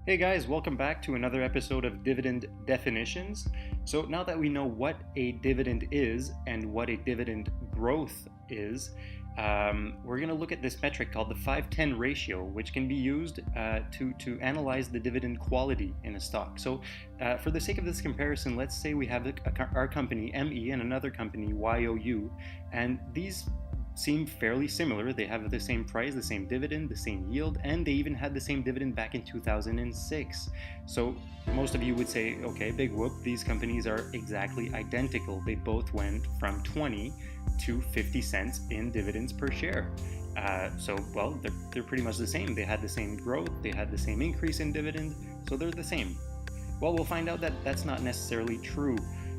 Hey guys, welcome back to another episode of Dividend Definitions. So now that we know what a dividend is and what a dividend growth is, we're going to look at this metric called the 5-10 ratio, which can be used to analyze the dividend quality in a stock. So for the sake of this comparison, let's say we have our company ME and another company YOU, and these seem fairly similar. They have the same price, the same dividend, the same yield, and they even had the same dividend back in 2006. So most of you would say, okay, big whoop, these companies are exactly identical. They both went from 20 to 50 cents in dividends per share. Well, they're pretty much the same. They had the same growth, they had the same increase in dividend, so they're the same. Well, we'll find out that that's not necessarily true.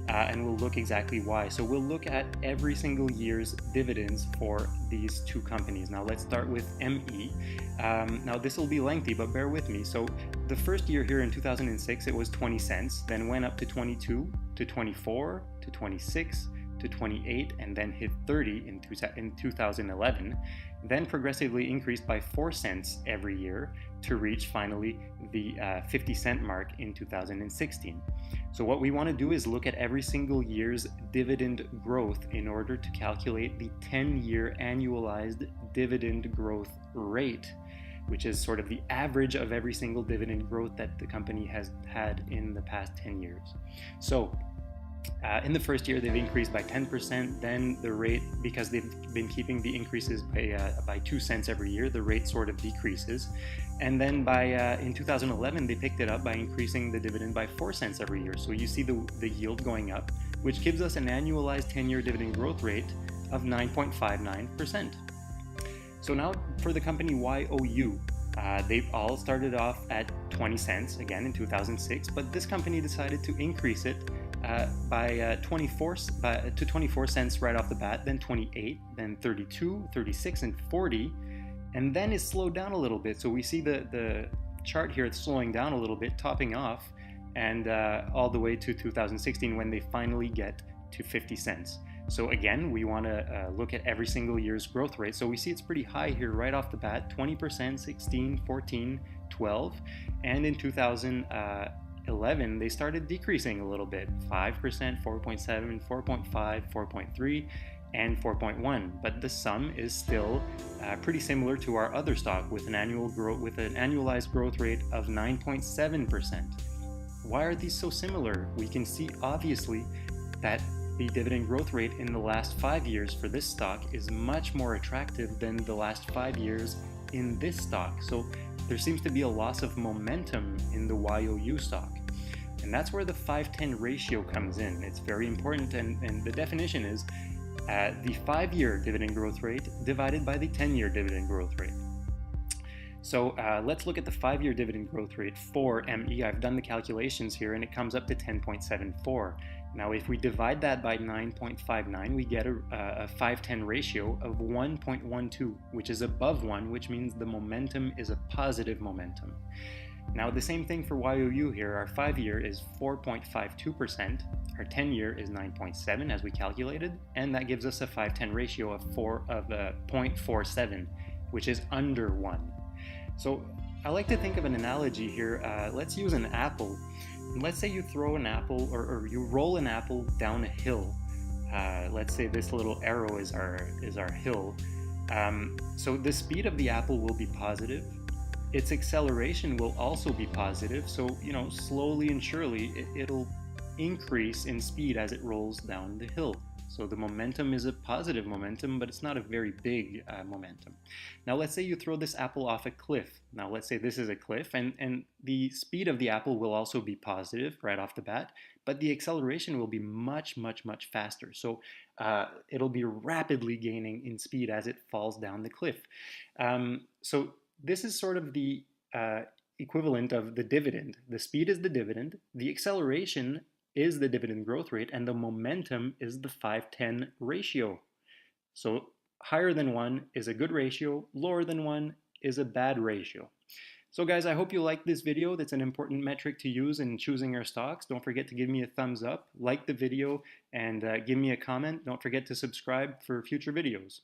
And we'll look exactly why. So we'll look at every single year's dividends for these two companies. Now let's start with ME. Now this will be lengthy, but bear with me. So the first year here in 2006, it was 20 cents, then went up to 22, to 24, to 26, to 28, and then hit 30 in 2011, then progressively increased by 4 cents every year to reach finally the 50 cent mark in 2016. So what we want to do is look at every single year's dividend growth in order to calculate the 10-year annualized dividend growth rate, which is sort of the average of every single dividend growth that the company has had in the past 10 years. So in the first year, they've increased by 10%. Then the rate, because they've been keeping the increases by 2 cents every year, the rate sort of decreases. And then in 2011, they picked it up by increasing the dividend by 4 cents every year. So you see the yield going up, which gives us an annualized 10-year dividend growth rate of 9.59%. So now for the company YOU, they've all started off at 20 cents again in 2006, but this company decided to increase it by 24 cents right off the bat, then 28, then 32, 36, and 40, and then it slowed down a little bit. So we see the chart here, it's slowing down a little bit, topping off, and all the way to 2016 when they finally get to 50 cents. So again, we want to look at every single year's growth rate. So we see it's pretty high here right off the bat, 20%, 16, 14, 12, and in 2011, they started decreasing a little bit, 5%, 4.7, 4.5, 4.3, and 4.1. But the sum is still pretty similar to our other stock with an annualized growth rate of 9.7%. Why are these so similar? We can see obviously that the dividend growth rate in the last 5 years for this stock is much more attractive than the last 5 years in this stock. So there seems to be a loss of momentum in the YOU stock. And that's where the 5-10 ratio comes in. It's very important, and the definition is the 5-year dividend growth rate divided by the 10-year dividend growth rate. So let's look at the 5-year dividend growth rate for ME. I've done the calculations here, and it comes up to 10.74. Now, if we divide that by 9.59, we get a 5-10 ratio of 1.12, which is above 1, which means the momentum is a positive momentum. Now, the same thing for YOU here. Our 5-year is 4.52%, our 10-year is 9.7 as we calculated, and that gives us a 5-10 ratio of 0.47, which is under 1. So I like to think of an analogy here. Let's use an apple. Let's say you throw an apple or you roll an apple down a hill. Let's say this little arrow is our hill. So the speed of the apple will be positive. Its acceleration will also be positive. So, slowly and surely it'll increase in speed as it rolls down the hill. So the momentum is a positive momentum, but it's not a very big momentum. Now let's say you throw this apple off a cliff. Now let's say this is a cliff, and the speed of the apple will also be positive right off the bat, but the acceleration will be much, much, much faster. So it'll be rapidly gaining in speed as it falls down the cliff. So this is sort of the equivalent of the dividend. The speed is the dividend, the acceleration is the dividend growth rate, and the momentum is the 5-10 ratio. So higher than 1 is a good ratio, lower than 1 is a bad ratio. So guys, I hope you liked this video. That's an important metric to use in choosing your stocks. Don't forget to give me a thumbs up, like the video, and give me a comment. Don't forget to subscribe for future videos.